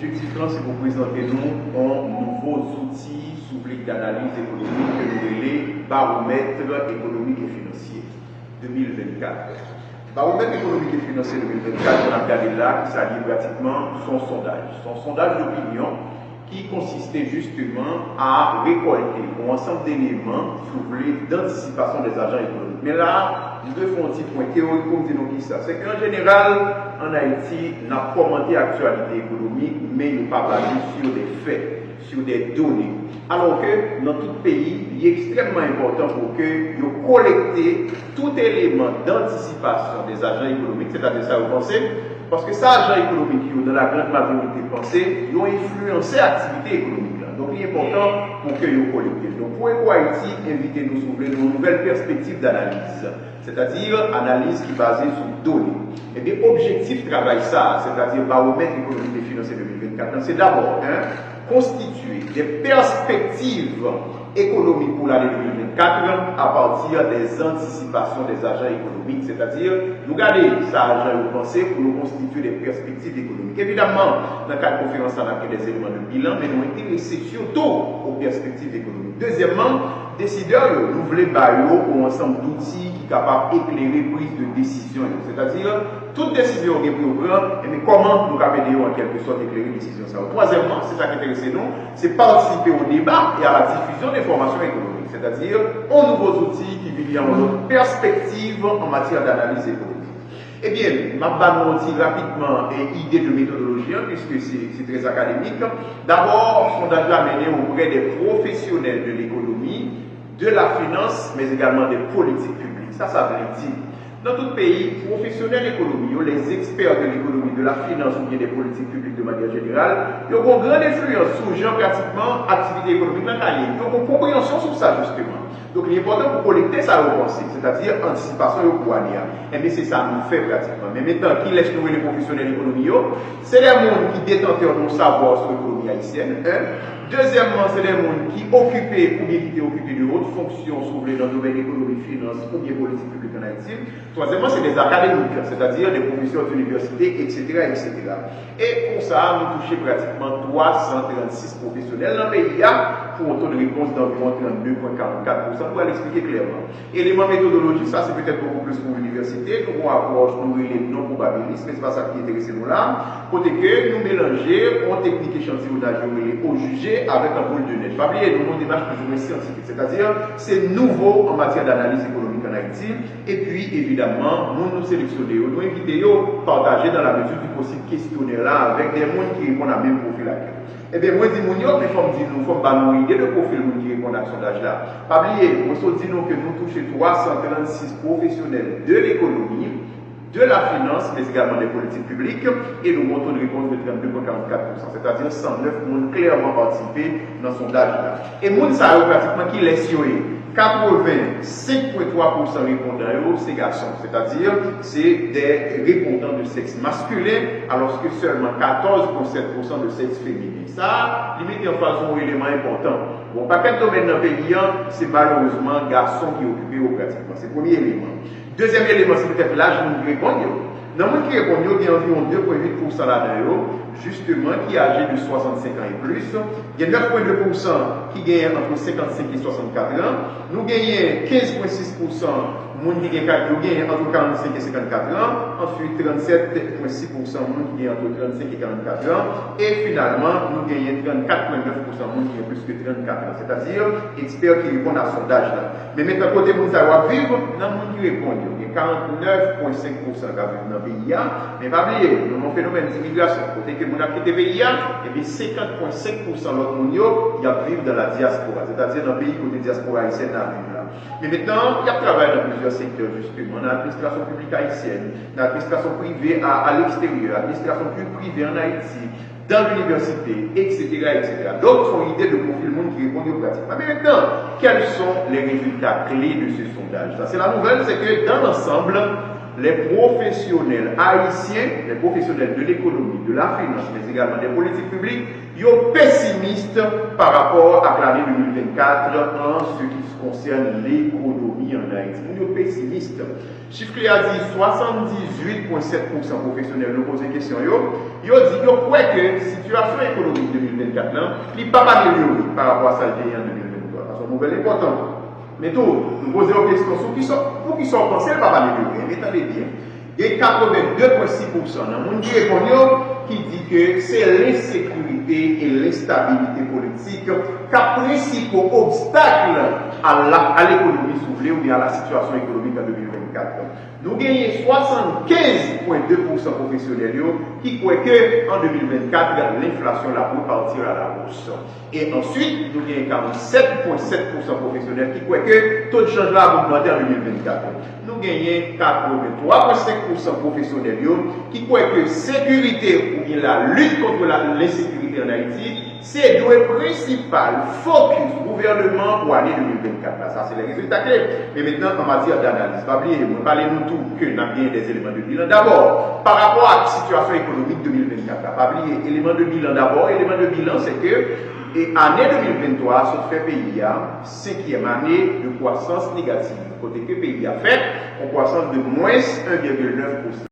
L'objectif là, c'est pour présenter nous un nouveau outil souple d'analyse économique que nous appelons baromètre économique et financier 2024. Baromètre économique et financier 2024, on a regardé là, qui s'allie pratiquement son sondage d'opinion qui consistait justement à récolter un ensemble d'éléments soufflés d'anticipation des agents économiques. Mais là, nous devons un petit point théorique pour dire qui ça. C'est qu'en général, en Haïti, on a commenté l'actualité économique, mais il n'est pas basé sur des faits, sur des données. Alors que dans tout pays, il est extrêmement important pour que vous collectez tout élément d'anticipation des agents économiques, c'est-à-dire ça, vous pensez, parce que ces agents économiques, dans la grande majorité pensée, ils ont influencé l'activité économique. Donc, il est important pour que vous collectez. Donc, pour Haïti, invitez-nous sur une nouvelle perspective d'analyse, c'est-à-dire analyse qui est basée sur données. Et bien, objectif de travail ça, c'est-à-dire baromètre économique et financier 2024, c'est d'abord constituer des perspectives économiques pour l'année 2024 à partir des anticipations des agents économiques, c'est-à-dire nous garder ça agent vous pensez pour nous constituer des perspectives économiques. Évidemment, dans le cadre de conférence, on a pris des éléments de bilan, mais nous intéressés surtout aux perspectives économiques. Deuxièmement, décideurs, nous voulons pour un ensemble d'outils qui sont capables d'éclairer prise de décision, c'est-à-dire toute décision qu'on peut prendre, mais comment nous aider en quelque sorte éclairer décision. Troisièmement, c'est ça qui intéresse nous, c'est participer au débat et à la diffusion d'informations économiques, c'est-à-dire un nouveau outil qui vient en notre perspective en matière d'analyse économique. Eh bien, je vais rapidement une idée de méthodologie, puisque c'est très académique. D'abord, le sondage l'a mené auprès des professionnels de l'économie, de la finance, mais également des politiques publiques. Ça veut dire, dans tout pays, professionnels d'économie, les experts de l'économie, de la finance ou bien des politiques publiques de manière générale, ils ont une grande influence sur gens pratiquement activité économique dans la ligne. Ils ont une compréhension sur ça justement. Donc il est important pour collecter ça au pensée, c'est-à-dire anticipation et pour aller. Et bien c'est ça nous fait pratiquement. Mais maintenant, qui laisse nous les professionnels d'économie, c'est les gens qui détenteurs de savoir sur l'économie haïtienne. Deuxièmement, c'est les gens qui occupent ou bien qui étaient occupés de hautes fonctions dans le domaine économique, finance ou bien politique publique en Haïti. Troisièmement, c'est des académiques, c'est-à-dire des professeurs d'université, etc., etc. Et pour ça, nous touchons pratiquement 336 professionnels dans le pays pour un taux de réponse d'environ 32,44%. Pour l'expliquer clairement. Élément méthodologique, ça c'est peut-être beaucoup plus pour l'université. Nous avons approche, nous les non probabilistes, mais ce n'est pas ça qui intéresse nous là. Côté que nous mélanger en technique échantillonnage au jugé avec un boule de neige. Pas oublier, nous avons une démarche toujours scientifique, c'est-à-dire c'est nouveau en matière d'analyse économique en Haïti. Et puis évidemment, nous sélectionnons, nous invitons à partager dans la mesure du possible questionnaire là avec des gens qui répondent à même profil à quel. Eh bien, moi, je dis, il faut nous idée de profil qui répond à ce sondage-là. Pas oublier, moi, je dis que nous touchons 336 professionnels de l'économie, de la finance, mais également des politiques publiques, et nous montrons une réponse de 32,44%, c'est-à-dire 109 personnes clairement participé dans ce sondage-là. Et nous, ça a pratiquement qui laisse 85,3% répondants, c'est garçons, c'est-à-dire c'est des répondants de sexe masculin, alors que seulement 14,7% de sexe féminin. Ça, limite en façon un élément important. Bon, pas quel domaine dans le pays, c'est malheureusement garçons qui occupent pratiquement. C'est le premier élément. Deuxième élément, c'est peut-être l'âge de nous répondre. Dans le monde qui répond, il y a environ 2,8% là-dedans, justement, qui est âgé de 65 ans et plus. Il y a 9,2% qui gagnent entre 55 et 64 ans. Nous gagnons 15,6% qui gagnent entre 45 et 54 ans. Ensuite, 37,6% qui gagnent entre 35 et 44 ans. Et finalement, nous gagnons 34,9% qui gagnent plus que 34 ans. C'est-à-dire, experts qui répondent à ce sondage-là. Mais maintenant, côté monde savoir vivre, dans le monde qui répond, il y a 49,5% qui vivent dans le pays. Mais pas oublier, nous avons un phénomène d'immigration. Côté que nous avons quitté le pays, et bien 50,5% de notre monde, il y a vivre dans la diaspora. C'est-à-dire dans le pays côté diaspora haïtienne à vivre là. Mais maintenant, il y a travaillé dans plusieurs secteurs, justement. Dans l'administration publique haïtienne, dans l'administration privée à l'extérieur, l'administration privée en Haïti, dans l'université, etc., etc. D'autres sont l'idée de profil monde qui répondent aux pratiques. Mais maintenant, quels sont les résultats clés de ce sondage? Ça, c'est la nouvelle, c'est que dans l'ensemble, les professionnels haïtiens, les professionnels de l'économie, de la finance, mais également des politiques publiques, ils sont pessimistes par rapport à l'année 2024 en ce qui concerne l'économie en Haïti. Ils sont pessimistes. Chiffre qui a dit 78,7% professionnels nous posent une question. Ils ont dit que la situation économique 2024 n'est pas améliorée par rapport à celle qui est en 2023. C'est une nouvelle importante. Mais tout, nous posons une question pour qui sont pensés, pas améliorée. Mais attendez bien. Il y a 82,6% dans le monde qui dit que c'est l'insécurité et l'instabilité politique qui sont principaux obstacles à l'économie soufflée ou bien à la situation économique en 2024. Nous gagnons 75,2% professionnels qui croient qu'en 2024, l'inflation va partir à la hausse. Et ensuite, nous gagnons 47,7% professionnels qui croient que le taux de change va augmenter en 2024. Nous gagnons 83,5% professionnels qui croient que sécurité ou bien la lutte contre l'insécurité en Haïti, c'est le principal focus gouvernement pour l'année 2024. Ça, c'est les résultats clés. Mais maintenant, en matière d'analyse, pas oublier, parlez-nous tout que nous avons bien des éléments de bilan. D'abord, par rapport à la situation économique 2024, pas oublier, élément de bilan d'abord. Élément de bilan, c'est que l'année 2023, ça fait pays à 5e année de croissance négative. Côté que le pays a fait, une croissance de moins 1,9%.